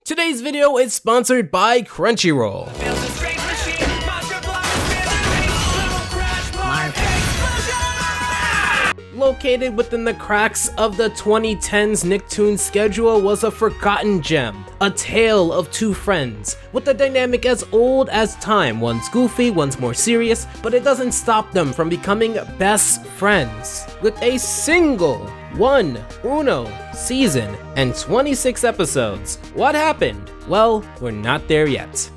Today's video is sponsored by Crunchyroll. Located within the cracks of the 2010s Nicktoons schedule was a forgotten gem, a tale of two friends, with a dynamic as old as time. One's goofy, one's more serious, but it doesn't stop them from becoming best friends. With a single uno season and 26 episodes. What happened? Well, we're not there yet.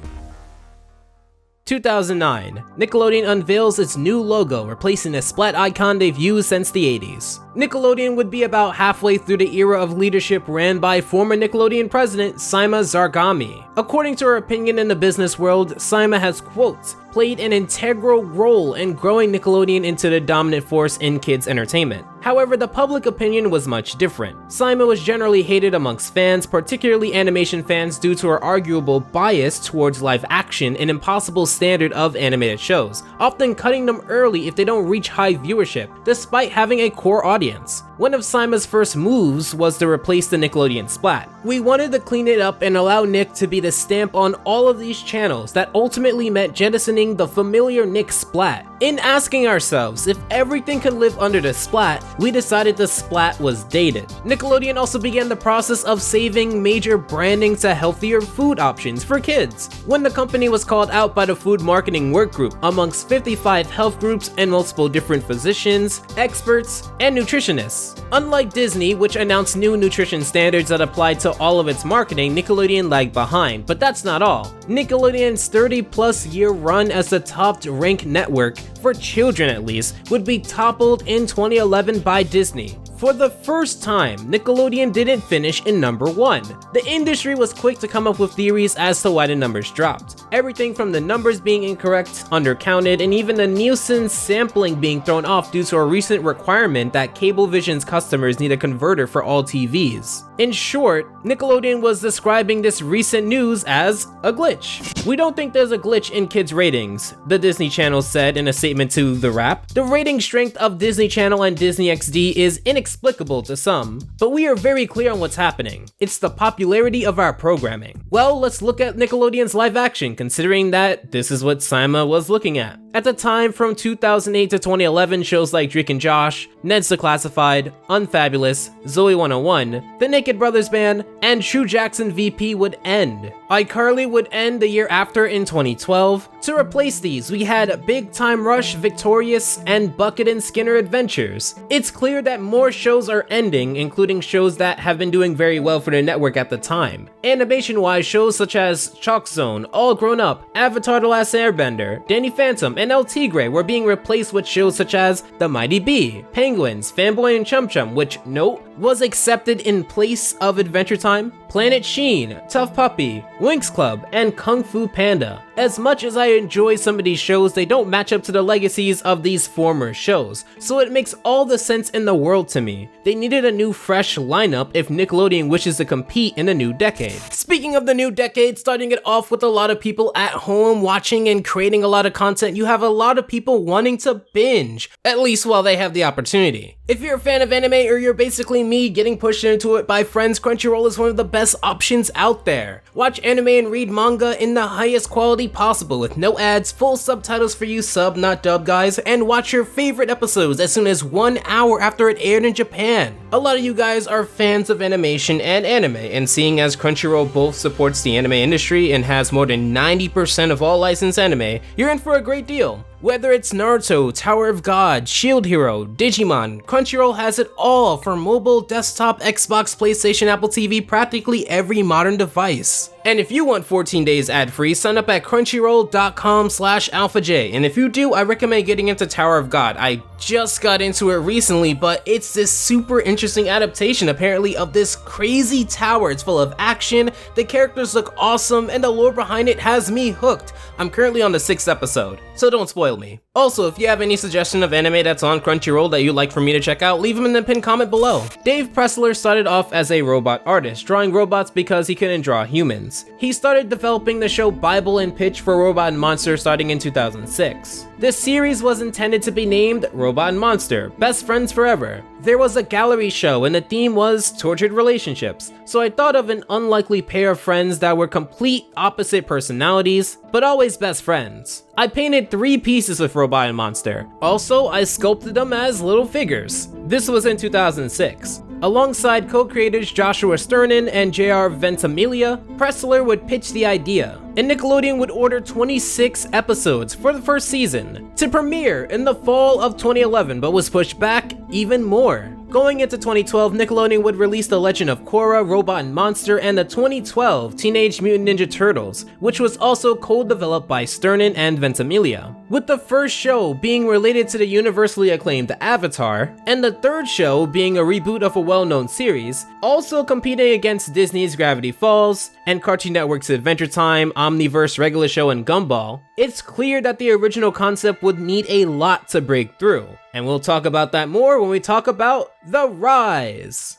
2009, Nickelodeon unveils its new logo, replacing the splat icon they've used since the 80s. Nickelodeon would be about halfway through the era of leadership ran by former Nickelodeon president Saima Zargami. According to her opinion in the business world, Saima has, quote, played an integral role in growing Nickelodeon into the dominant force in kids' entertainment. However, the public opinion was much different. Saima was generally hated amongst fans, particularly animation fans, due to her arguable bias towards live action and impossible standard of animated shows, often cutting them early if they don't reach high viewership, despite having a core audience. One of Saima's first moves was to replace the Nickelodeon Splat. We wanted to clean it up and allow Nick to be the stamp on all of these channels that ultimately meant jettisoning the familiar Nick Splat. In asking ourselves if everything could live under the Splat, we decided the Splat was dated. Nickelodeon also began the process of saving major branding to healthier food options for kids, when the company was called out by the Food Marketing Work Group amongst 55 health groups and multiple different physicians, experts, and nutritionists. Unlike Disney, which announced new nutrition standards that applied to all of its marketing, Nickelodeon lagged behind. But that's not all. Nickelodeon's 30-plus year run as the top-ranked network, for children at least, would be toppled in 2011 by Disney. For the first time, Nickelodeon didn't finish in number 1. The industry was quick to come up with theories as to why the numbers dropped. Everything from the numbers being incorrect, undercounted, and even the Nielsen sampling being thrown off due to a recent requirement that Cablevision's customers need a converter for all TVs. In short, Nickelodeon was describing this recent news as a glitch. "We don't think there's a glitch in kids' ratings," the Disney Channel said in a statement to The Wrap. "The rating strength of Disney Channel and Disney XD is inexplicable to some, but we are very clear on what's happening. It's the popularity of our programming." Well, let's look at Nickelodeon's live action, considering that this is what Saima was looking at. At the time, from 2008 to 2011, shows like Drake and Josh, Ned's Declassified, Unfabulous, Zoe 101, The Naked Brothers Band, and True Jackson VP would end. iCarly would end the year after in 2012. To replace these, we had Big Time Rush, Victorious, and Bucket and Skinner Adventures. It's clear that more shows are ending, including shows that have been doing very well for the network at the time. Animation-wise, shows such as Chalk Zone, All Grown Up, Avatar The Last Airbender, Danny Phantom, and El Tigre were being replaced with shows such as The Mighty Bee, Penguins, Fanboy and Chum Chum, which, note, was accepted in place of Adventure Time, Planet Sheen, Tough Puppy, Winx Club, and Kung Fu Panda. As much as I enjoy some of these shows, they don't match up to the legacies of these former shows, so it makes all the sense in the world to me. They needed a new fresh lineup if Nickelodeon wishes to compete in the new decade. Speaking of the new decade, starting it off with a lot of people at home watching and creating a lot of content, you have a lot of people wanting to binge, at least while they have the opportunity. If you're a fan of anime or you're basically me getting pushed into it by friends, Crunchyroll is one of the best options out there. Watch anime and read manga in the highest quality possible with no ads, full subtitles for you sub not dub guys, and watch your favorite episodes as soon as 1 hour after it aired in Japan. A lot of you guys are fans of animation and anime, and seeing as Crunchyroll both supports the anime industry and has more than 90% of all licensed anime, you're in for a great deal. Whether it's Naruto, Tower of God, Shield Hero, Digimon, Crunchyroll has it all for mobile, desktop, Xbox, PlayStation, Apple TV, practically every modern device. And if you want 14 days ad-free, sign up at crunchyroll.com/alphaj. And if you do, I recommend getting into Tower of God. I just got into it recently, but it's this super interesting adaptation apparently of this crazy tower. It's full of action, the characters look awesome, and the lore behind it has me hooked. I'm currently on the 6th episode, so don't spoil me. Also, if you have any suggestion of anime that's on Crunchyroll that you'd like for me to check out, leave them in the pinned comment below. Dave Pressler started off as a robot artist, drawing robots because he couldn't draw humans. episodes. He started developing the show Bible and Pitch for Robot and Monster starting in 2006. This series was intended to be named Robot and Monster, Best Friends Forever. There was a gallery show and the theme was tortured relationships, so I thought of an unlikely pair of friends that were complete opposite personalities, but always best friends. I painted 3 pieces with Robot and Monster. Also, I sculpted them as little figures. This was in 2006. Alongside co-creators Joshua Sternin and J.R. Ventimiglia, Pressler would pitch the idea, and Nickelodeon would order 26 episodes for the first season to premiere in the fall of 2011, but was pushed back even more. Going into 2012, Nickelodeon would release The Legend of Korra, Robot and Monster, and the 2012 Teenage Mutant Ninja Turtles, which was also co-developed by Sternin and Ventimiglia, with the first show being related to the universally acclaimed Avatar, and the third show being a reboot of a well-known series, also competing against Disney's Gravity Falls and Cartoon Network's Adventure Time, Omniverse, Regular Show, and Gumball. It's clear that the original concept would need a lot to break through, and we'll talk about that more when we talk about The Rise.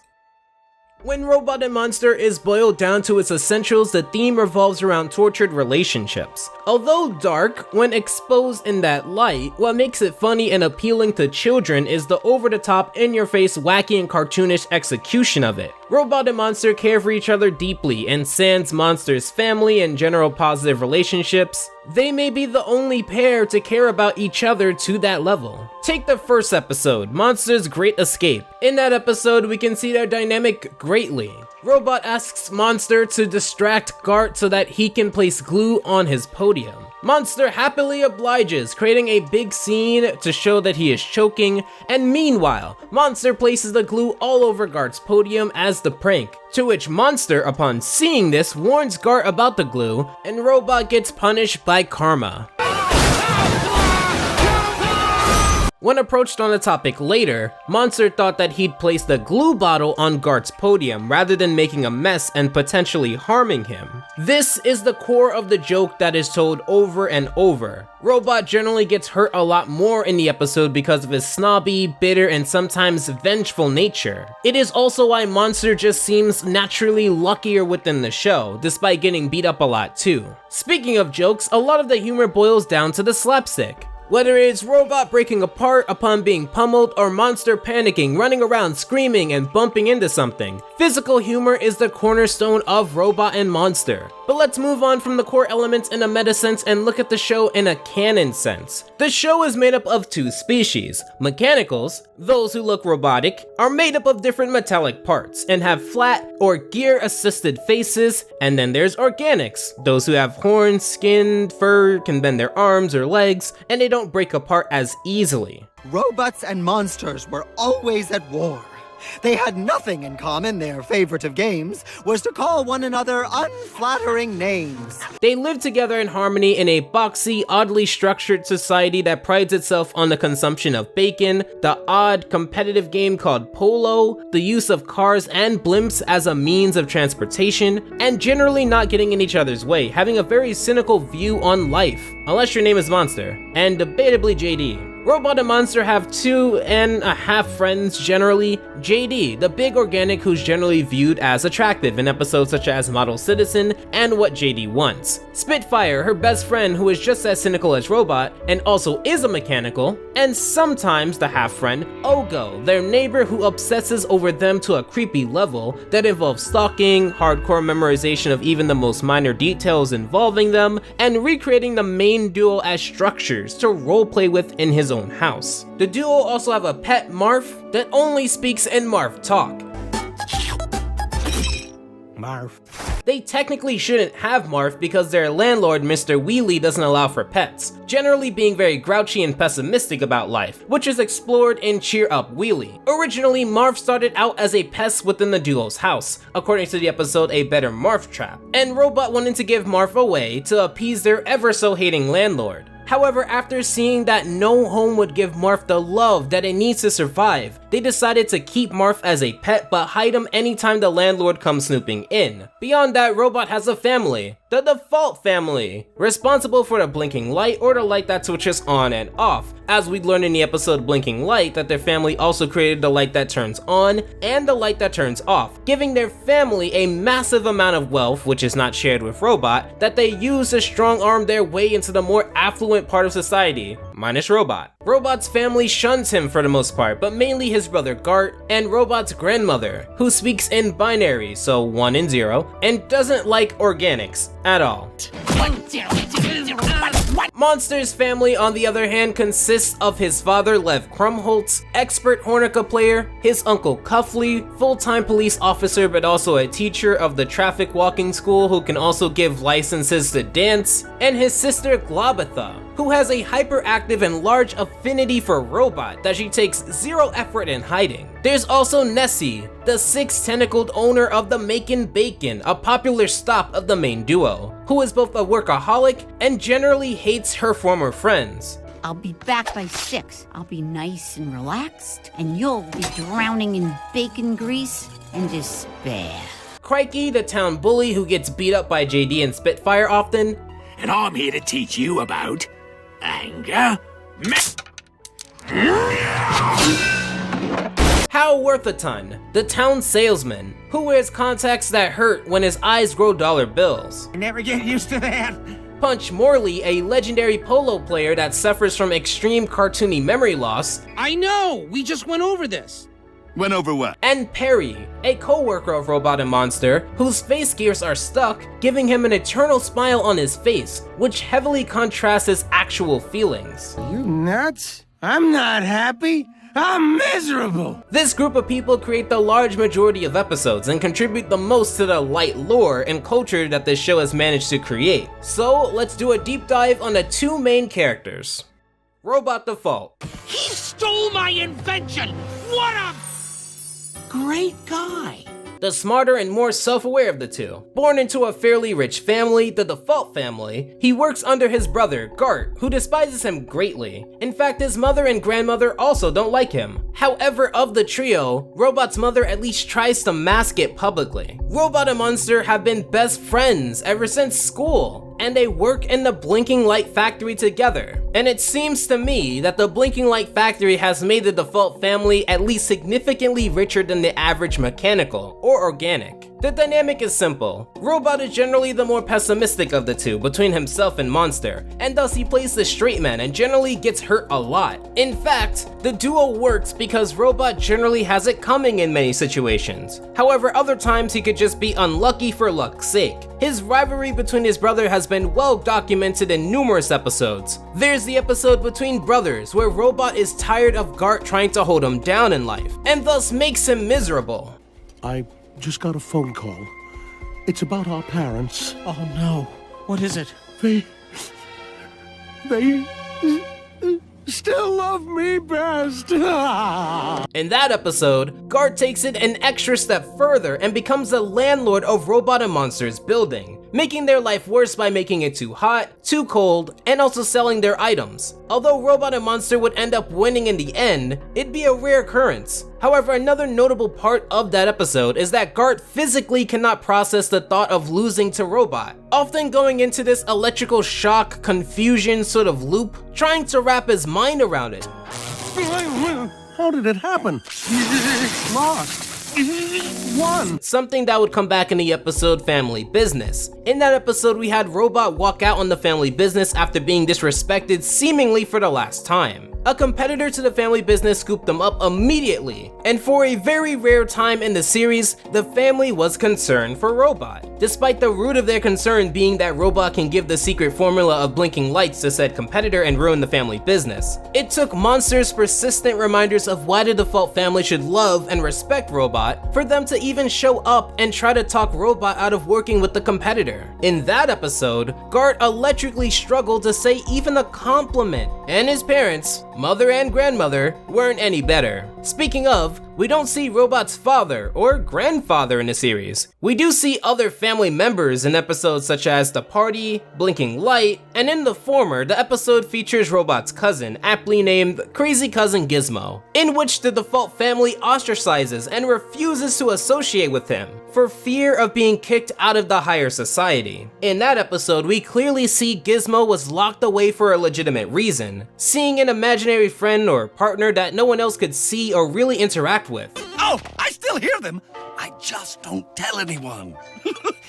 When Robot and Monster is boiled down to its essentials, the theme revolves around tortured relationships. Although dark, when exposed in that light, what makes it funny and appealing to children is the over-the-top, in-your-face, wacky and cartoonish execution of it. Robot and Monster care for each other deeply, and sans Monster's family and general positive relationships, they may be the only pair to care about each other to that level. Take the first episode, Monster's Great Escape. In that episode, we can see their dynamic greatly. Robot asks Monster to distract Gart so that he can place glue on his podium. Monster happily obliges, creating a big scene to show that he is choking, and meanwhile, Monster places the glue all over Gart's podium as the prank, to which Monster, upon seeing this, warns Gart about the glue, and Robot gets punished by karma. When approached on the topic later, Monster thought that he'd place the glue bottle on Gart's podium rather than making a mess and potentially harming him. This is the core of the joke that is told over and over. Robot generally gets hurt a lot more in the episode because of his snobby, bitter, and sometimes vengeful nature. It is also why Monster just seems naturally luckier within the show, despite getting beat up a lot too. Speaking of jokes, a lot of the humor boils down to the slapstick. Whether it's Robot breaking apart upon being pummeled or Monster panicking, running around screaming and bumping into something, physical humor is the cornerstone of Robot and Monster. But let's move on from the core elements in a meta sense and look at the show in a canon sense. The show is made up of 2 species. Mechanicals, those who look robotic, are made up of different metallic parts and have flat or gear-assisted faces, and then there's organics, those who have horns, skin, fur, can bend their arms or legs, and they don't break apart as easily. Robots and monsters were always at war. They had nothing in common. Their favorite of games was to call one another unflattering names. They live together in harmony in a boxy, oddly structured society that prides itself on the consumption of bacon, the odd, competitive game called Polo, the use of cars and blimps as a means of transportation, and generally not getting in each other's way, having a very cynical view on life, unless your name is Monster, and debatably JD. Robot and Monster have 2.5 friends generally. JD, the big organic who's generally viewed as attractive in episodes such as Model Citizen and What JD Wants. Spitfire, her best friend who is just as cynical as Robot and also is a mechanical. And sometimes the half-friend, Ogo, their neighbor who obsesses over them to a creepy level that involves stalking, hardcore memorization of even the most minor details involving them, and recreating the main duo as structures to roleplay with in his own house. The duo also have a pet Marf that only speaks in Marf talk. Marf. They technically shouldn't have Marf because their landlord, Mr. Wheelie, doesn't allow for pets, generally being very grouchy and pessimistic about life, which is explored in Cheer Up Wheelie. Originally, Marf started out as a pest within the duo's house, according to the episode A Better Marf Trap, and Robot wanted to give Marf away to appease their ever-so-hating landlord. However, after seeing that no home would give Marf the love that it needs to survive, they decided to keep Marth as a pet but hide him anytime the landlord comes snooping in. Beyond that, Robot has a family, the Default family, responsible for the blinking light or the light that switches on and off, as we'd learned in the episode Blinking Light that their family also created the light that turns on and the light that turns off, giving their family a massive amount of wealth, which is not shared with Robot, that they use to strong-arm their way into the more affluent part of society, minus Robot. Robot's family shuns him for the most part, but mainly his brother Gart and Robot's grandmother, who speaks in binary, so 1 and 0, and doesn't like organics at all. Monster's family, on the other hand, consists of his father Lev Krumholtz, expert Hornica player, his uncle Cuffley, full-time police officer but also a teacher of the traffic walking school who can also give licenses to dance, and his sister Globatha, who has a hyperactive and large affinity for Robot that she takes zero effort in hiding. There's also Nessie, the 6-tentacled owner of the Makin' Bacon, a popular stop of the main duo, who is both a workaholic and generally hates her former friends. I'll be back by 6. I'll be nice and relaxed, and you'll be drowning in bacon grease and despair. Crikey, the town bully who gets beat up by JD and Spitfire often. And I'm here to teach you about anger. Hal Worthaton, the town salesman, who wears contacts that hurt when his eyes grow dollar bills. Never get used to that. Punch Morley, a legendary polo player that suffers from extreme cartoony memory loss. I know! We just went over this! Went over what? And Perry, a co-worker of Robot and Monster, whose face gears are stuck, giving him an eternal smile on his face, which heavily contrasts his actual feelings. You nuts? I'm not happy! I'm miserable! This group of people create the large majority of episodes and contribute the most to the light lore and culture that this show has managed to create. So let's do a deep dive on the 2 main characters. Robot Default. He stole my invention! What a great guy! The smarter and more self-aware of the two. Born into a fairly rich family, the Default family, he works under his brother, Gart, who despises him greatly. In fact, his mother and grandmother also don't like him. However, of the trio, Robot's mother at least tries to mask it publicly. Robot and Monster have been best friends ever since school, and they work in the Blinking Light Factory together. And it seems to me that the Blinking Light Factory has made the Default family at least significantly richer than the average mechanical or organic. The dynamic is simple. Robot is generally the more pessimistic of the two between himself and Monster, and thus he plays the straight man and generally gets hurt a lot. In fact, the duo works because Robot generally has it coming in many situations. However, other times he could just be unlucky for luck's sake. His rivalry between his brother has been well documented in numerous episodes. There's the episode between brothers where Robot is tired of Gart trying to hold him down in life, and thus makes him miserable. I just got a phone call. It's about our parents. Oh no. What is it? They still love me best. In that episode, Gart takes it an extra step further and becomes the landlord of Robot and Monster's building, making their life worse by making it too hot, too cold, and also selling their items. Although Robot and Monster would end up winning in the end, it'd be a rare occurrence. However, another notable part of that episode is that Gart physically cannot process the thought of losing to Robot, often going into this electrical shock, confusion sort of loop, trying to wrap his mind around it. How did it happen? Lost. Won. Something that would come back in the episode Family Business. In that episode, we had Robot walk out on the family business after being disrespected seemingly for the last time. A competitor to the family business scooped them up immediately, and for a very rare time in the series, the family was concerned for Robot, despite the root of their concern being that Robot can give the secret formula of blinking lights to said competitor and ruin the family business. It took Monster's persistent reminders of why the Default family should love and respect Robot for them to even show up and try to talk Robot out of working with the competitor. In that episode, Gart electrically struggled to say even a compliment, and his parents, mother and grandmother, weren't any better. Speaking of, we don't see Robot's father or grandfather in the series. We do see other family members in episodes such as The Party, Blinking Light, and in the former, the episode features Robot's cousin, aptly named Crazy Cousin Gizmo, in which the default family ostracizes and refuses to associate with him for fear of being kicked out of the higher society. In that episode, we clearly see Gizmo was locked away for a legitimate reason, seeing an imaginary friend or partner that no one else could see or really interact with. Oh, I still hear them. I just don't tell anyone.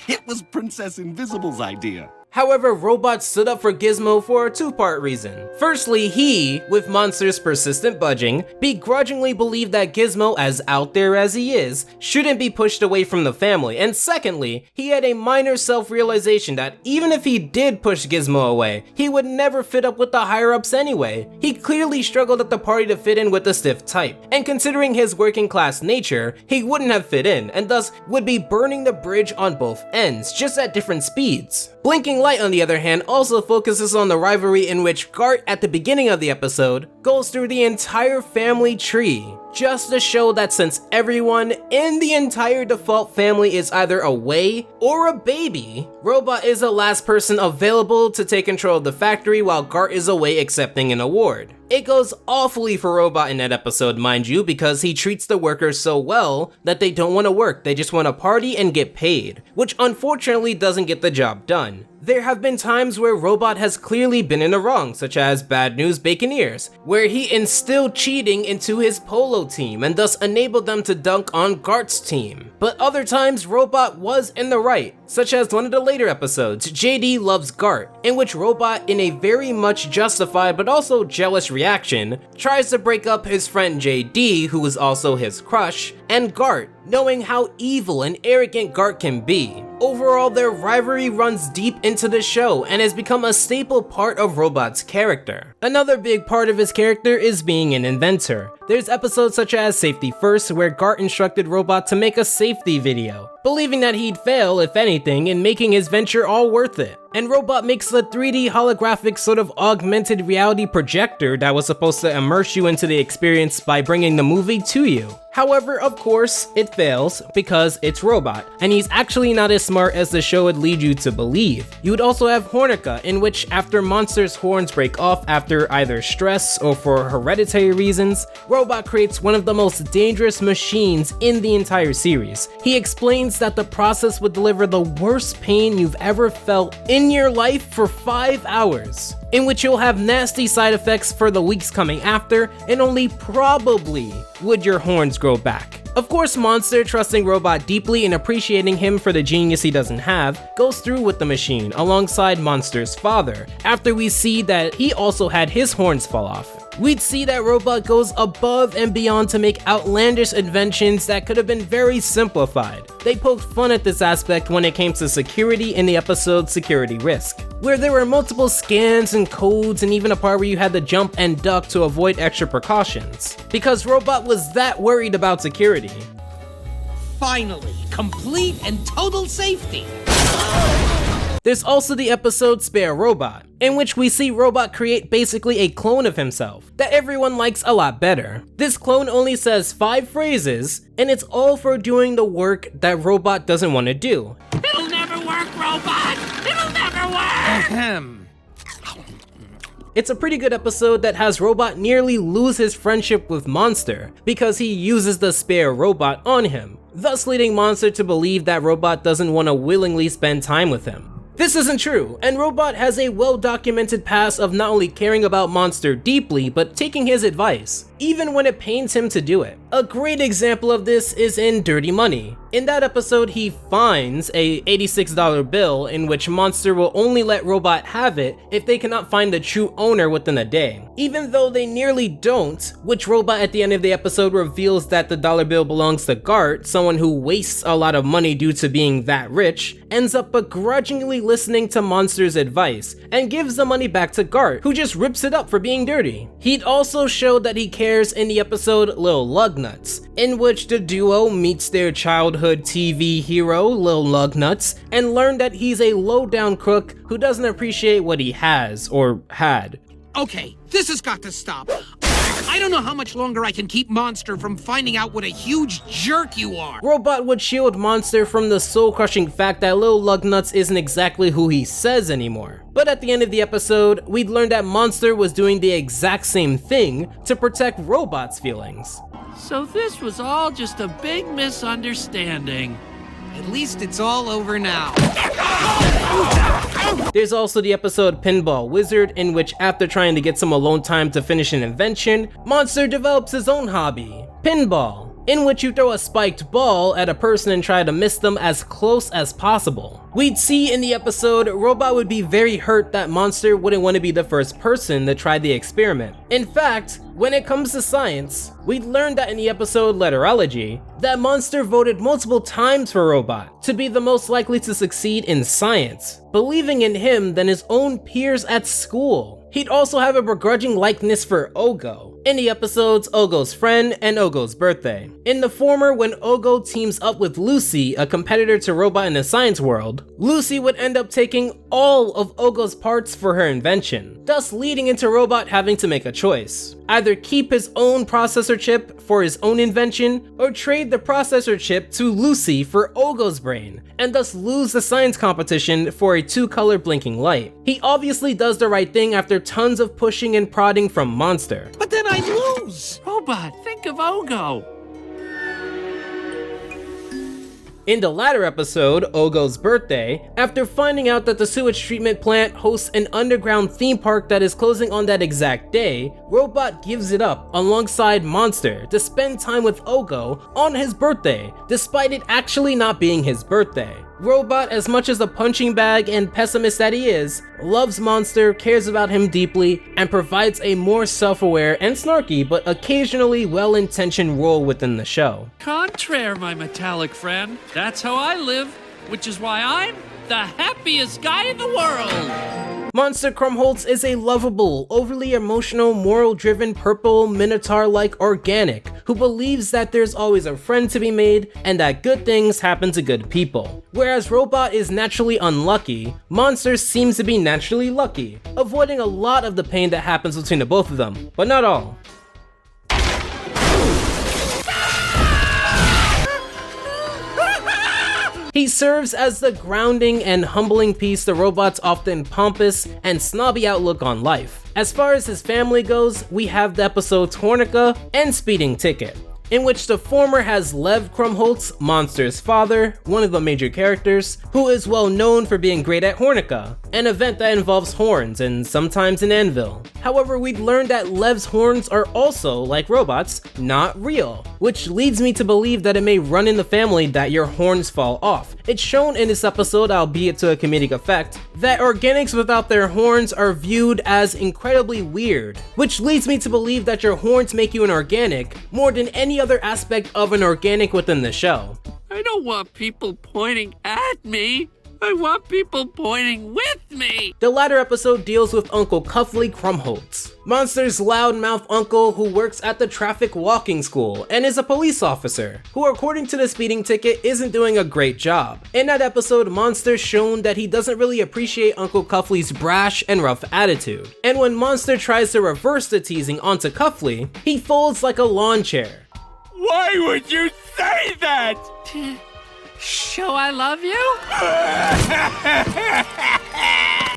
It was Princess Invisible's idea. However, Robot stood up for Gizmo for a two-part reason. Firstly, he, with Monster's persistent budging, begrudgingly believed that Gizmo, as out there as he is, shouldn't be pushed away from the family, and secondly, he had a minor self-realization that even if he did push Gizmo away, he would never fit up with the higher-ups anyway. He clearly struggled at the party to fit in with the stiff type, and considering his working-class nature, he wouldn't have fit in, and thus would be burning the bridge on both ends, just at different speeds. Blinking Light, on the other hand, also focuses on the rivalry in which Gart, at the beginning of the episode, goes through the entire family tree, just to show that since everyone in the entire default family is either away or a baby, Robot is the last person available to take control of the factory while Gart is away accepting an award. It goes awfully for Robot in that episode, mind you, because he treats the workers so well that they don't want to work, they just want to party and get paid, which unfortunately doesn't get the job done. There have been times where Robot has clearly been in the wrong, such as Bad News Baconeers, where he instilled cheating into his polo team and thus enabled them to dunk on Gart's team. But other times, Robot was in the right, such as one of the later episodes, JD Loves Gart, in which Robot, in a very much justified but also jealous reaction, tries to break up his friend JD, who is also his crush, and Gart, knowing how evil and arrogant Gart can be. Overall, their rivalry runs deep into the show and has become a staple part of Robot's character. Another big part of his character is being an inventor. There's episodes such as Safety First, where Gart instructed Robot to make a safety video, believing that he'd fail, if anything, and making his venture all worth it. And Robot makes a 3D holographic sort of augmented reality projector that was supposed to immerse you into the experience by bringing the movie to you. However, of course, it fails because it's Robot, and he's actually not as smart as the show would lead you to believe. You would also have Hornica, in which after Monster's horns break off after either stress or for hereditary reasons, Robot creates one of the most dangerous machines in the entire series. He explains that the process would deliver the worst pain you've ever felt in your life for 5 hours, in which you'll have nasty side effects for the weeks coming after, and only probably would your horns grow back. Of course, Monster, trusting Robot deeply and appreciating him for the genius he doesn't have, goes through with the machine alongside Monster's father, after we see that he also had his horns fall off. We'd see that Robot goes above and beyond to make outlandish inventions that could have been very simplified. They poked fun at this aspect when it came to security in the episode Security Risk, where there were multiple scans and codes and even a part where you had to jump and duck to avoid extra precautions, because Robot was that worried about security. Finally, complete and total safety. There's also the episode Spare Robot, in which we see Robot create basically a clone of himself that everyone likes a lot better. This clone only says 5 phrases, and it's all for doing the work that Robot doesn't want to do. It'll never work, Robot! It'll never work! It's a pretty good episode that has Robot nearly lose his friendship with Monster because he uses the Spare Robot on him, thus leading Monster to believe that Robot doesn't want to willingly spend time with him. This isn't true, and Robot has a well-documented past of not only caring about Monster deeply, but taking his advice, even when it pains him to do it. A great example of this is in Dirty Money. In that episode, he finds a $86 bill in which Monster will only let Robot have it if they cannot find the true owner within a day. Even though they nearly don't, which Robot at the end of the episode reveals that the dollar bill belongs to Gart, someone who wastes a lot of money due to being that rich, ends up begrudgingly listening to Monster's advice and gives the money back to Gart, who just rips it up for being dirty. He'd also showed that he cares in the episode Lil Lugnuts, in which the duo meets their childhood TV hero, Lil Lugnuts, and learn that he's a low-down crook who doesn't appreciate what he has, or had. Okay, this has got to stop. I don't know how much longer I can keep Monster from finding out what a huge jerk you are. Robot would shield Monster from the soul-crushing fact that Lil Lugnuts isn't exactly who he says anymore. But at the end of the episode, we'd learn that Monster was doing the exact same thing to protect Robot's feelings. So this was all just a big misunderstanding. At least it's all over now. There's also the episode Pinball Wizard, in which after trying to get some alone time to finish an invention, Monster develops his own hobby, pinball, in which you throw a spiked ball at a person and try to miss them as close as possible. We'd see in the episode, Robot would be very hurt that Monster wouldn't want to be the first person to try the experiment. In fact, when it comes to science, we'd learned that in the episode Letterology, that Monster voted multiple times for Robot to be the most likely to succeed in science, believing in him than his own peers at school. He'd also have a begrudging likeness for Ogo in the episodes Ogo's Friend and Ogo's Birthday. In the former, when Ogo teams up with Lucy, a competitor to Robot in the science world, Lucy would end up taking all of Ogo's parts for her invention, thus leading into Robot having to make a choice. Either keep his own processor chip for his own invention, or trade the processor chip to Lucy for Ogo's brain, and thus lose the science competition for a 2-color blinking light. He obviously does the right thing after tons of pushing and prodding from Monster. But then I lose. Robot, think of Ogo. In the latter episode, Ogo's Birthday, after finding out that the sewage treatment plant hosts an underground theme park that is closing on that exact day, Robot gives it up alongside Monster to spend time with Ogo on his birthday, despite it actually not being his birthday. Robot, as much as a punching bag and pessimist that he is, loves Monster, cares about him deeply, and provides a more self-aware and snarky but occasionally well-intentioned role within the show. Contraire, my metallic friend. That's how I live, which is why I'm the happiest guy in the world. Monster Krumholtz is a lovable, overly emotional, moral-driven, purple, minotaur-like organic who believes that there's always a friend to be made and that good things happen to good people. Whereas Robot is naturally unlucky, Monster seems to be naturally lucky, avoiding a lot of the pain that happens between the both of them, but not all. He serves as the grounding and humbling piece to Robot's often pompous and snobby outlook on life. As far as his family goes, we have the episodes Hornica and Speeding Ticket, in which the former has Lev Krumholtz, Monster's father, one of the major characters, who is well known for being great at Hornica, an event that involves horns and sometimes an anvil. However, we'd learned that Lev's horns are also, like Robot's, not real, which leads me to believe that it may run in the family that your horns fall off. It's shown in this episode, albeit to a comedic effect, that organics without their horns are viewed as incredibly weird, which leads me to believe that your horns make you an organic more than any other aspect of an organic within the show. I don't want people pointing at me. I want people pointing with me. The latter episode deals with Uncle Cuffley Krumholtz, Monster's loudmouth uncle who works at the traffic walking school and is a police officer, who according to the Speeding Ticket isn't doing a great job. In that episode, Monster's shown that he doesn't really appreciate Uncle Cuffley's brash and rough attitude, and when Monster tries to reverse the teasing onto Cuffley, he folds like a lawn chair. Why would you say that? Show I love you?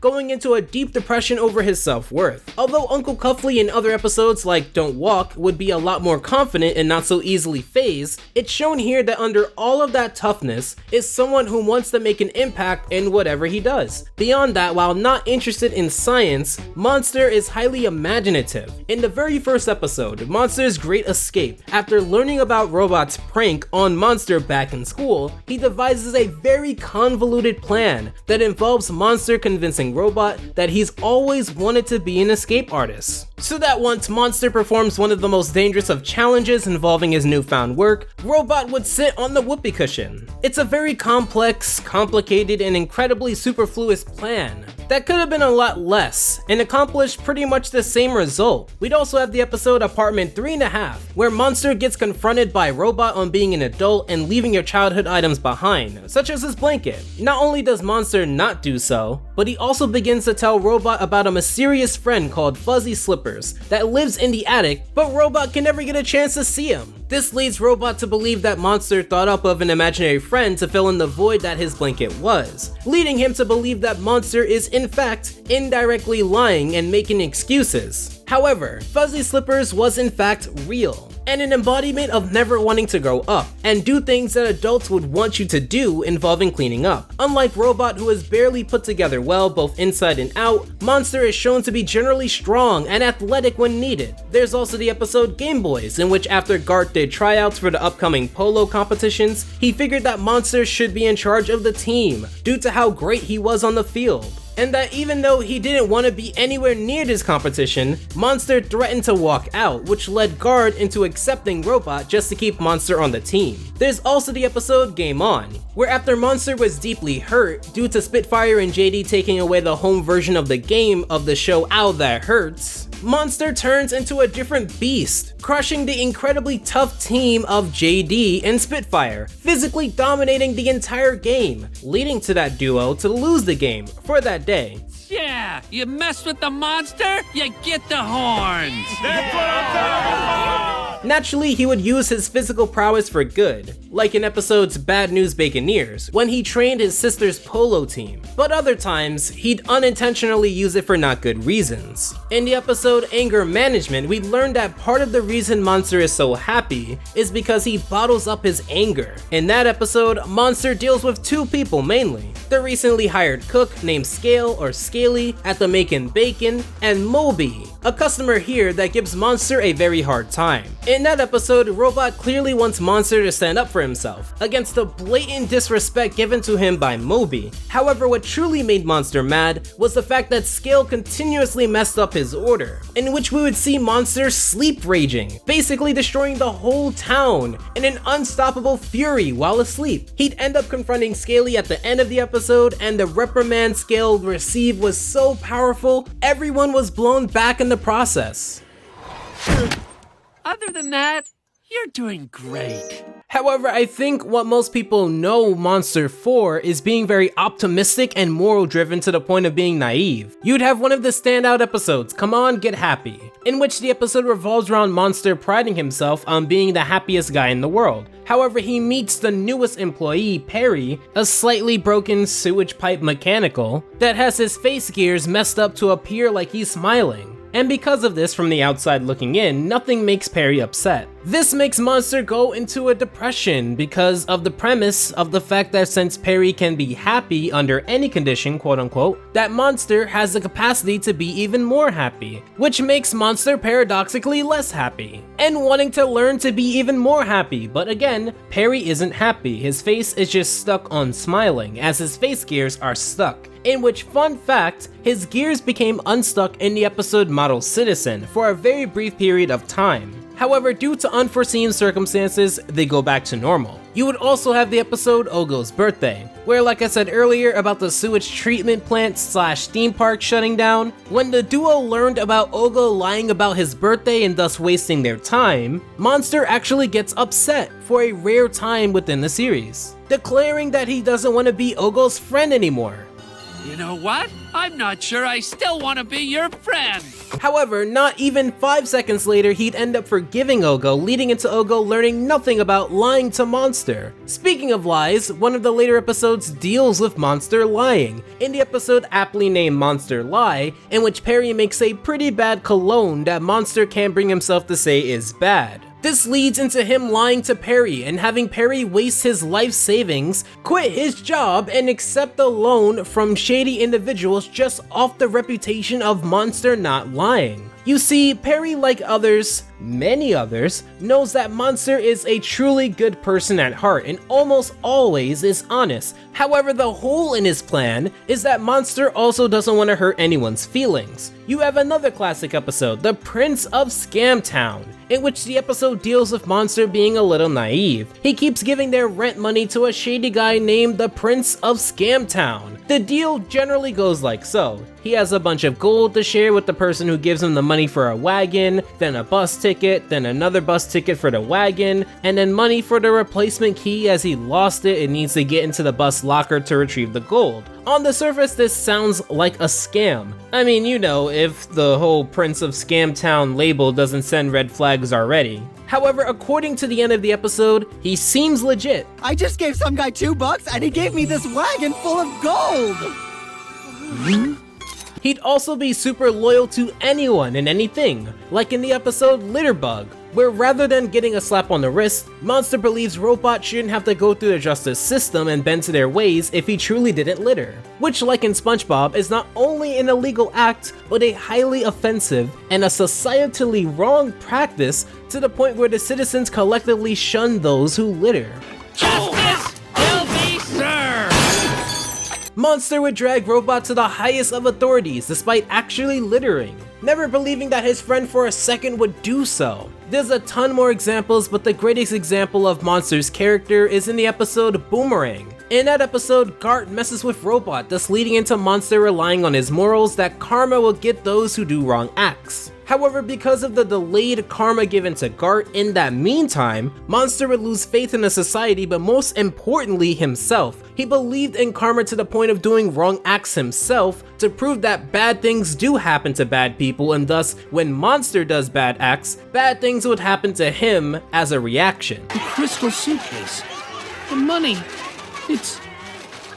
Going into a deep depression over his self-worth. Although Uncle Cuffley in other episodes like Don't Walk would be a lot more confident and not so easily phased, it's shown here that under all of that toughness is someone who wants to make an impact in whatever he does. Beyond that, while not interested in science, Monster is highly imaginative. In the very first episode, Monster's great escape, after learning about Robot's prank on Monster back in school, he devises a very convoluted plan that involves Monster convincing Robot that he's always wanted to be an escape artist. So that once Monster performs one of the most dangerous of challenges involving his newfound work, Robot would sit on the whoopee cushion. It's a very complex, complicated, and incredibly superfluous plan that could have been a lot less and accomplished pretty much the same result. We'd also have the episode Apartment 3.5, where Monster gets confronted by Robot on being an adult and leaving your childhood items behind, such as his blanket. Not only does Monster not do so, but he also begins to tell Robot about a mysterious friend called Fuzzy Slippers that lives in the attic, but Robot can never get a chance to see him. This leads Robot to believe that Monster thought up of an imaginary friend to fill in the void that his blanket was, leading him to believe that Monster is in fact indirectly lying and making excuses. However, Fuzzy Slippers was in fact real, and an embodiment of never wanting to grow up and do things that adults would want you to do involving cleaning up. Unlike Robot, who is barely put together well both inside and out, Monster is shown to be generally strong and athletic when needed. There's also the episode Game Boys, in which after Gart did tryouts for the upcoming polo competitions, he figured that Monster should be in charge of the team due to how great he was on the field. And that even though he didn't want to be anywhere near this competition, Monster threatened to walk out, which led Guard into accepting Robot just to keep Monster on the team. There's also the episode Game On, where after Monster was deeply hurt due to Spitfire and JD taking away the home version of the game of the show Ow That Hurts, Monster turns into a different beast, crushing the incredibly tough team of JD and Spitfire, physically dominating the entire game, leading to that duo to lose the game for that day. Yeah, you mess with the monster, you get the horns. Naturally, he would use his physical prowess for good, like in episodes Bad News Baconeers, when he trained his sister's polo team, but other times, he'd unintentionally use it for not good reasons. In the episode Anger Management, we learned that part of the reason Monster is so happy is because he bottles up his anger. In that episode, Monster deals with two people mainly, the recently hired cook named Scale or Scaly at the Macon Bacon, and Moby, a customer here that gives Monster a very hard time. In that episode, Robot clearly wants Monster to stand up for himself against the blatant disrespect given to him by Moby. However, what truly made Monster mad was the fact that Scale continuously messed up his order, in which we would see Monster sleep raging, basically destroying the whole town in an unstoppable fury while asleep. He'd end up confronting Scaly at the end of the episode, and the reprimand Scale received was so powerful, everyone was blown back in the process. Other than that, you're doing great. However, I think what most people know Monster for is being very optimistic and moral driven to the point of being naive. You'd have one of the standout episodes, Come On, Get Happy, in which the episode revolves around Monster priding himself on being the happiest guy in the world. However, he meets the newest employee, Perry, a slightly broken sewage pipe mechanical that has his face gears messed up to appear like he's smiling. And because of this, from the outside looking in, nothing makes Perry upset. This makes Monster go into a depression because of the premise of the fact that since Perry can be happy under any condition, quote unquote, that Monster has the capacity to be even more happy, which makes Monster paradoxically less happy, and wanting to learn to be even more happy. But again, Perry isn't happy, his face is just stuck on smiling, as his face gears are stuck. In which, fun fact, his gears became unstuck in the episode Model Citizen for a very brief period of time. However, due to unforeseen circumstances, they go back to normal. You would also have the episode Ogo's Birthday, where like I said earlier about the sewage treatment plant / theme park shutting down, when the duo learned about Ogo lying about his birthday and thus wasting their time, Monster actually gets upset for a rare time within the series, declaring that he doesn't want to be Ogo's friend anymore. You know what? I'm not sure I still want to be your friend. However, not even 5 seconds later, he'd end up forgiving Ogo, leading into Ogo learning nothing about lying to Monster. Speaking of lies, one of the later episodes deals with Monster lying, in the episode aptly named Monster Lie, in which Perry makes a pretty bad cologne that Monster can't bring himself to say is bad. This leads into him lying to Perry and having Perry waste his life savings, quit his job, and accept a loan from shady individuals just off the reputation of Monster not lying. You see, Perry, like others, many others, knows that Monster is a truly good person at heart and almost always is honest. However, the hole in his plan is that Monster also doesn't want to hurt anyone's feelings. You have another classic episode, The Prince of Scamtown, in which the episode deals with Monster being a little naive. He keeps giving their rent money to a shady guy named the Prince of Scamtown. The deal generally goes like so. He has a bunch of gold to share with the person who gives him the money for a wagon, then a bus ticket, ticket, then another bus ticket for the wagon, and then money for the replacement key as he lost it and needs to get into the bus locker to retrieve the gold. On the surface, this sounds like a scam. I mean, you know, if the whole Prince of Scam Town label doesn't send red flags already. However, according to the end of the episode, he seems legit. I just gave some guy $2 and he gave me this wagon full of gold! He'd also be super loyal to anyone and anything, like in the episode Litterbug, where rather than getting a slap on the wrist, Monster believes robots shouldn't have to go through the justice system and bend to their ways if he truly didn't litter. Which, like in SpongeBob, is not only an illegal act, but a highly offensive and a societally wrong practice to the point where the citizens collectively shun those who litter. Justice will be served! Monster would drag Robot to the highest of authorities despite actually littering, never believing that his friend for a second would do so. There's a ton more examples, but the greatest example of Monster's character is in the episode Boomerang. In that episode, Gart messes with Robot, thus leading into Monster relying on his morals that karma will get those who do wrong acts. However, because of the delayed karma given to Gart in that meantime, Monster would lose faith in the society, but most importantly himself. He believed in karma to the point of doing wrong acts himself to prove that bad things do happen to bad people, and thus when Monster does bad acts, bad things would happen to him as a reaction. The crystal suitcase. The money. It's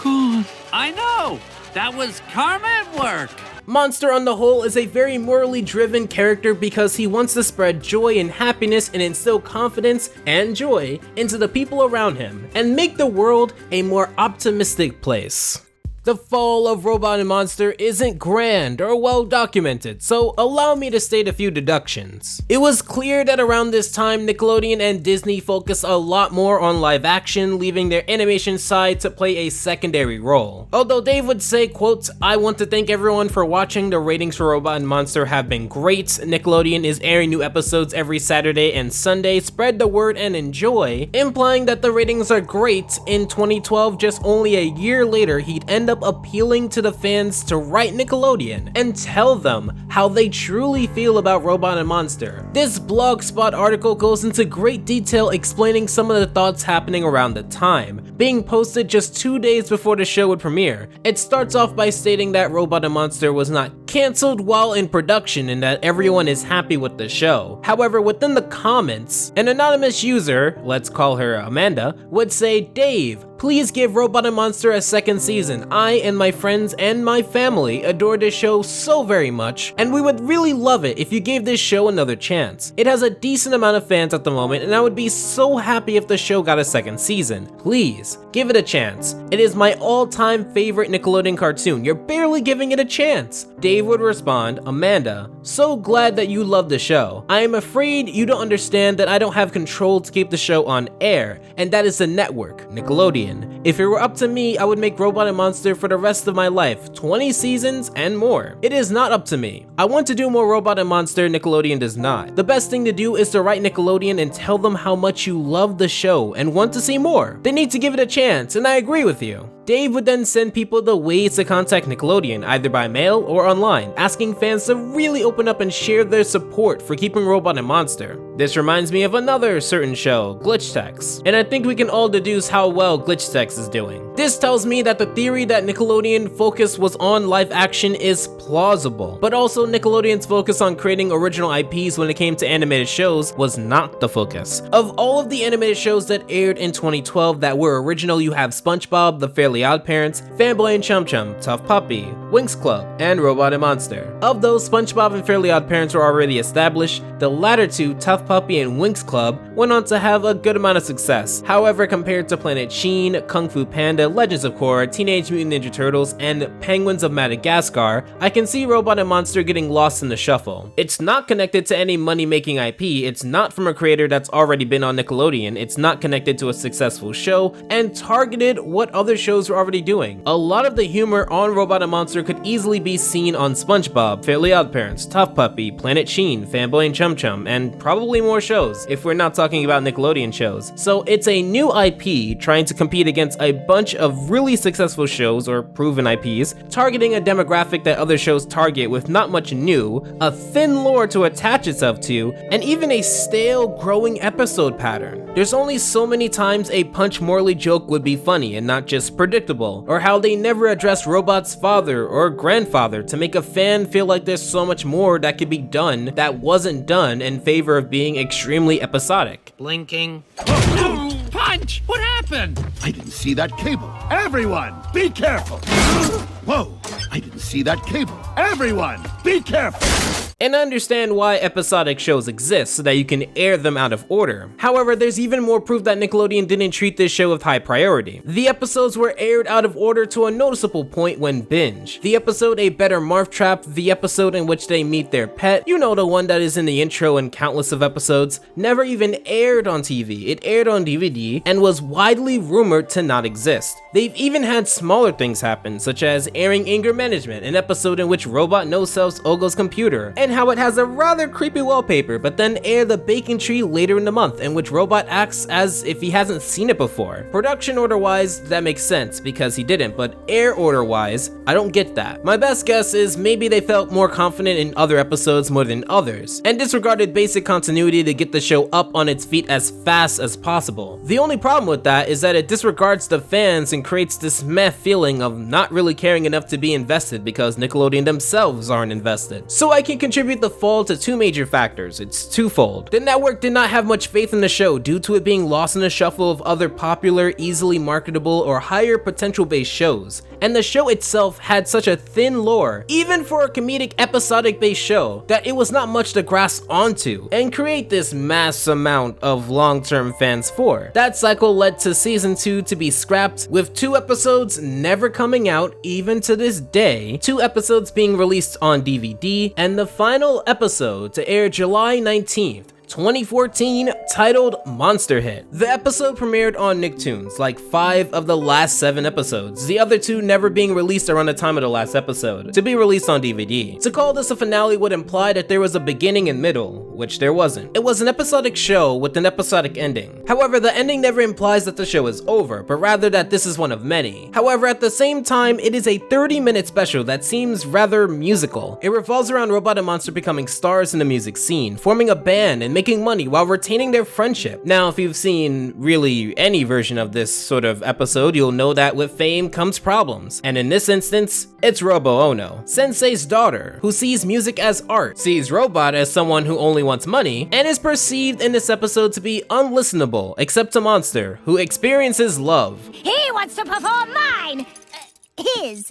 gone. I know! That was karma at work! Monster on the whole is a very morally driven character because he wants to spread joy and happiness and instill confidence and joy into the people around him and make the world a more optimistic place. The fall of Robot and Monster isn't grand or well documented, so allow me to state a few deductions. It was clear that around this time, Nickelodeon and Disney focused a lot more on live action, leaving their animation side to play a secondary role. Although Dave would say, quote, "I want to thank everyone for watching. The ratings for Robot and Monster have been great. Nickelodeon is airing new episodes every Saturday and Sunday. Spread the word and enjoy," implying that the ratings are great. In 2012, just only a year later, he'd end up appealing to the fans to write Nickelodeon and tell them how they truly feel about Robot and Monster. This Blogspot article goes into great detail explaining some of the thoughts happening around the time, being posted just 2 days before the show would premiere. It starts off by stating that Robot and Monster was not cancelled while in production and that everyone is happy with the show. However, within the comments, an anonymous user, let's call her Amanda, would say, "Dave, please give Robot and Monster a second season. I and my friends and my family adore this show so very much, and we would really love it if you gave this show another chance. It has a decent amount of fans at the moment, and I would be so happy if the show got a second season. Please, give it a chance. It is my all-time favorite Nickelodeon cartoon. You're barely giving it a chance." Dave would respond, "Amanda, so glad that you love the show. I am afraid you don't understand that I don't have control to keep the show on air, and that is the network, Nickelodeon. If it were up to me, I would make Robot and Monster for the rest of my life, 20 seasons and more. It is not up to me. I want to do more Robot and Monster, Nickelodeon does not. The best thing to do is to write Nickelodeon and tell them how much you love the show and want to see more. They need to give it a chance, and I agree with you." Dave would then send people the ways to contact Nickelodeon, either by mail or online, asking fans to really open up and share their support for keeping Robot and Monster. This reminds me of another certain show, Glitchtex, and I think we can all deduce how well Glitchtex is doing. This tells me that the theory that Nickelodeon focus was on live action is plausible, but also Nickelodeon's focus on creating original IPs when it came to animated shows was not the focus. Of all of the animated shows that aired in 2012 that were original, you have SpongeBob, The Fairly OddParents, Fanboy and Chum Chum, Tough Puppy, Winx Club, and Robot and Monster. Of those, SpongeBob and Fairly OddParents were already established. The latter two, Tough Puppy and Winx Club, went on to have a good amount of success. However, compared to Planet Sheen, Kung Fu Panda, Legends of Korra, Teenage Mutant Ninja Turtles, and Penguins of Madagascar, I can see Robot and Monster getting lost in the shuffle. It's not connected to any money-making IP, it's not from a creator that's already been on Nickelodeon, it's not connected to a successful show, and targeted what other shows shows were already doing. A lot of the humor on Robot and Monster could easily be seen on SpongeBob, Fairly OddParents, Tough Puppy, Planet Sheen, Fanboy and Chum Chum, and probably more shows, if we're not talking about Nickelodeon shows. So it's a new IP trying to compete against a bunch of really successful shows or proven IPs, targeting a demographic that other shows target with not much new, a thin lore to attach itself to, and even a stale, growing episode pattern. There's only so many times a Punch Morley joke would be funny and not just predictable, or how they never address Robot's father or grandfather to make a fan feel like there's so much more that could be done that wasn't done in favor of being extremely episodic. Blinking. Punch! What happened? I didn't see that cable. Everyone, be careful. Whoa, I didn't see that cable. Everyone, be careful. And I understand why episodic shows exist, so that you can air them out of order. However, there's even more proof that Nickelodeon didn't treat this show with high priority. The episodes were aired out of order to a noticeable point when binge. The episode A Better Marv Trap, the episode in which they meet their pet, you know, the one that is in the intro and countless of episodes, never even aired on TV. It aired on DVD and was widely rumored to not exist. They've even had smaller things happen, such as airing Anger Management, an episode in which Robot no-selfs Ogo's computer, and how it has a rather creepy wallpaper, but then air The Bacon Tree later in the month, in which Robot acts as if he hasn't seen it before. Production order wise, that makes sense because he didn't, but air order wise, I don't get that. My best guess is maybe they felt more confident in other episodes more than others, and disregarded basic continuity to get the show up on its feet as fast as possible. The only problem with that is that it disregards the fans and creates this meh feeling of not really caring enough to be invested because Nickelodeon themselves aren't invested. So I can contribute the fall to two major factors. It's twofold. The network did not have much faith in the show due to it being lost in a shuffle of other popular, easily marketable, or higher potential based shows. And the show itself had such a thin lore, even for a comedic episodic based show, that it was not much to grasp onto and create this mass amount of long-term fans for. That cycle led to season 2 to be scrapped, with 2 episodes never coming out even to this day, 2 episodes being released on DVD, and the final episode to air July 19th, 2014, titled Monster Hit. The episode premiered on Nicktoons, like 5 of the last 7 episodes, the other 2 never being released around the time of the last episode, to be released on DVD. To call this a finale would imply that there was a beginning and middle, which there wasn't. It was an episodic show with an episodic ending. However, the ending never implies that the show is over, but rather that this is one of many. However, at the same time, it is a 30-minute special that seems rather musical. It revolves around Robot and Monster becoming stars in the music scene, forming a band, and making money while retaining their friendship. Now, if you've seen really any version of this sort of episode, you'll know that with fame comes problems. And in this instance, it's Robo Ono, Sensei's daughter, who sees music as art, sees Robot as someone who only wants money, and is perceived in this episode to be unlistenable, except to Monster, who experiences love. He wants to perform mine! His.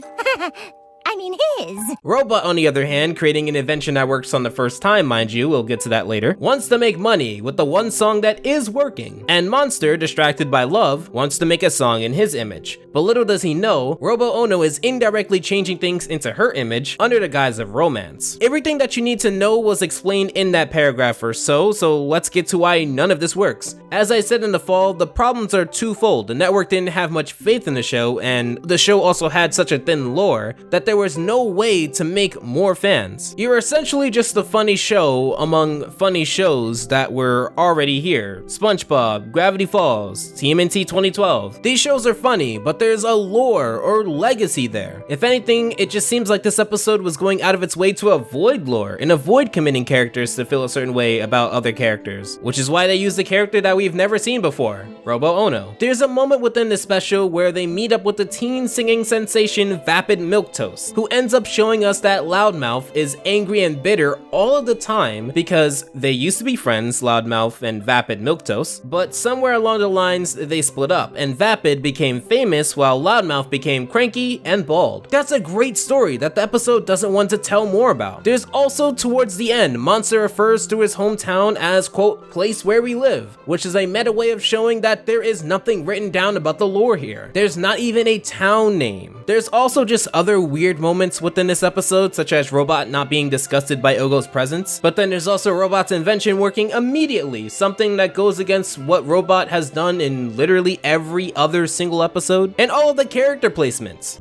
I mean his. Robot, on the other hand, creating an invention that works on the first time, mind you, we'll get to that later, wants to make money with the one song that is working. And Monster, distracted by love, wants to make a song in his image. But little does he know, Robo Ono is indirectly changing things into her image under the guise of romance. Everything that you need to know was explained in that paragraph or so let's get to why none of this works. As I said in the fall, the problems are twofold. The network didn't have much faith in the show, and the show also had such a thin lore that there was no way to make more fans. You're essentially just a funny show among funny shows that were already here. SpongeBob, Gravity Falls, TMNT 2012. These shows are funny, but there's a lore or legacy there. If anything, it just seems like this episode was going out of its way to avoid lore and avoid committing characters to feel a certain way about other characters, which is why they used a character that we've never seen before, Robo Ono. There's a moment within this special where they meet up with the teen singing sensation Vapid Milquetoast, who ends up showing us that Loudmouth is angry and bitter all of the time because they used to be friends, Loudmouth and Vapid Milquetoast, but somewhere along the lines they split up and Vapid became famous while Loudmouth became cranky and bald. That's a great story that the episode doesn't want to tell more about. There's also, towards the end, Monster refers to his hometown as, quote, place where we live, which is a meta way of showing that there is nothing written down about the lore here. There's not even a town name. There's also just other weird weird moments within this episode, such as Robot not being disgusted by Ogo's presence, but then there's also Robot's invention working immediately, something that goes against what Robot has done in literally every other single episode, and all of the character placements.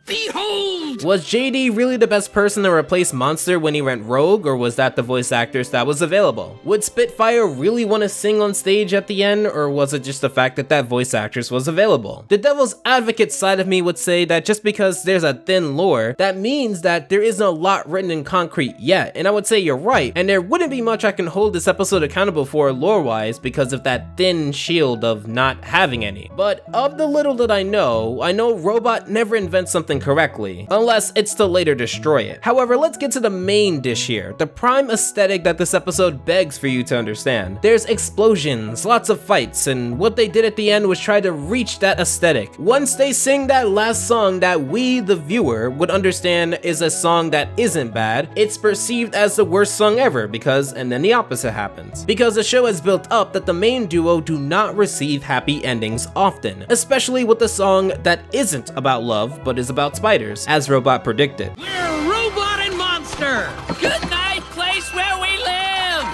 Behold! Was JD really the best person to replace Monster when he went rogue, or was that the voice actors that was available? Would Spitfire really want to sing on stage at the end, or was it just the fact that that voice actress was available? The devil's advocate side of me would say that just because there's a thin lore, that means that there isn't a lot written in concrete yet, and I would say you're right, and there wouldn't be much I can hold this episode accountable for lore-wise because of that thin shield of not having any. But of the little that I know Robot never invents something correctly, unless it's to later destroy it. However, let's get to the main dish here, the prime aesthetic that this episode begs for you to understand. There's explosions, lots of fights, and what they did at the end was try to reach that aesthetic. Once they sing that last song that we, the viewer, would understand is a song that isn't bad, it's perceived as the worst song ever and then the opposite happens. Because the show has built up that the main duo do not receive happy endings often, especially with a song that isn't about love, but is about spiders, as Robot predicted. We're Robot and Monster! Good night, place where we live!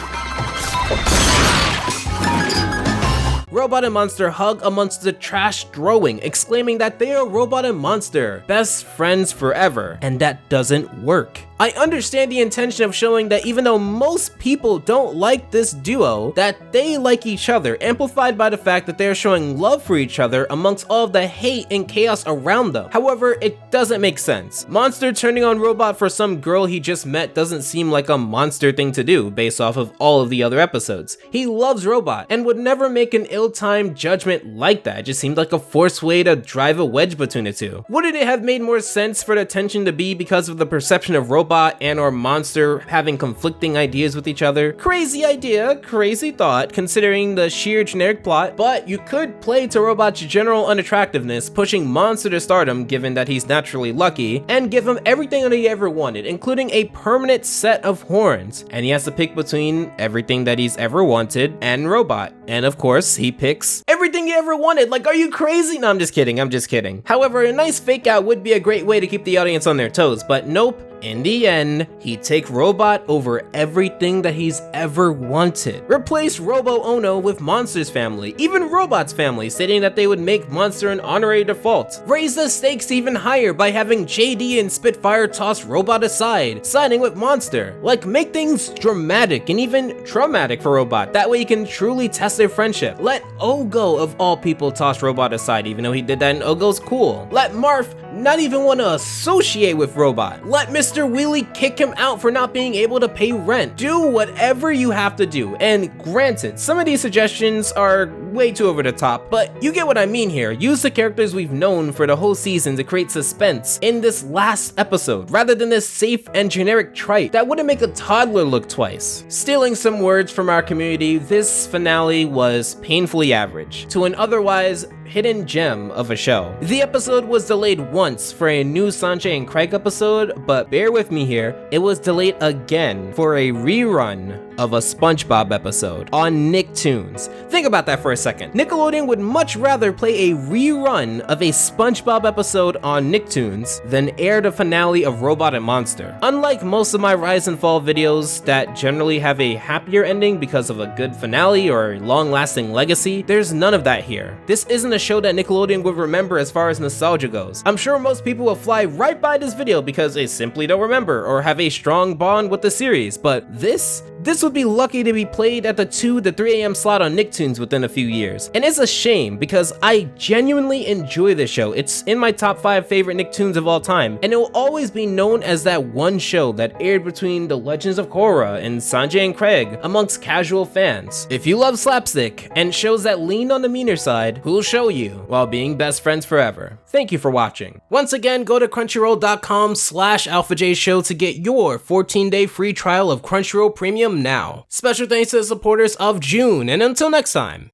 Robot and Monster hug amongst the trash throwing, exclaiming that they are Robot and Monster, best friends forever, and that doesn't work. I understand the intention of showing that even though most people don't like this duo, that they like each other, amplified by the fact that they're showing love for each other amongst all of the hate and chaos around them. However, it doesn't make sense. Monster turning on Robot for some girl he just met doesn't seem like a Monster thing to do based off of all of the other episodes. He loves Robot and would never make an ill-timed judgment like that. It just seemed like a forced way to drive a wedge between the two. Wouldn't it have made more sense for the tension to be because of the perception of Robot and or Monster having conflicting ideas with each other? Crazy idea, crazy thought, considering the sheer generic plot, but you could play to Robot's general unattractiveness, pushing Monster to stardom given that he's naturally lucky, and give him everything that he ever wanted, including a permanent set of horns, and he has to pick between everything that he's ever wanted and Robot, and of course he picks everything he ever wanted. Like, are you crazy? No, I'm just kidding. However, a nice fake out would be a great way to keep the audience on their toes, but nope. In the end, he'd take Robot over everything that he's ever wanted. Replace Robo Ono with Monster's family, even Robot's family, stating that they would make Monster an honorary default. Raise the stakes even higher by having JD and Spitfire toss Robot aside, siding with Monster. Like, make things dramatic and even traumatic for Robot. That way you can truly test their friendship. Let Ogo, of all people, toss Robot aside, even though he did that and Ogo's cool. Let Marth not even want to associate with Robot. Let Mr. Wheelie kick him out for not being able to pay rent. Do whatever you have to do, and granted, some of these suggestions are way too over the top, but you get what I mean here. Use the characters we've known for the whole season to create suspense in this last episode, rather than this safe and generic trite that wouldn't make a toddler look twice. Stealing some words from our community, this finale was painfully average to an otherwise hidden gem of a show. The episode was delayed once for a new Sanjay and Craig episode, but bear with me here, it was delayed again for a rerun of a SpongeBob episode on Nicktoons. Think about that for a second. Nickelodeon would much rather play a rerun of a SpongeBob episode on Nicktoons than air the finale of Robot and Monster. Unlike most of my Rise and Fall videos that generally have a happier ending because of a good finale or a long-lasting legacy, there's none of that here. This isn't a show that Nickelodeon would remember as far as nostalgia goes. I'm sure most people will fly right by this video because they simply don't remember or have a strong bond with the series, but this would be lucky to be played at the 2 to 3 a.m. slot on Nicktoons within a few years. And it's a shame because I genuinely enjoy this show. It's in my top 5 favorite Nicktoons of all time, and it will always be known as that one show that aired between The Legends of Korra and Sanjay and Craig amongst casual fans. If you love slapstick and shows that lean on the meaner side, who'll show you while being best friends forever. Thank you for watching. Once again, go to crunchyroll.com/alphajshow to get your 14-day free trial of Crunchyroll Premium now. Special thanks to the supporters of June, and until next time,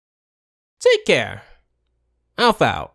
take care. Alpha out.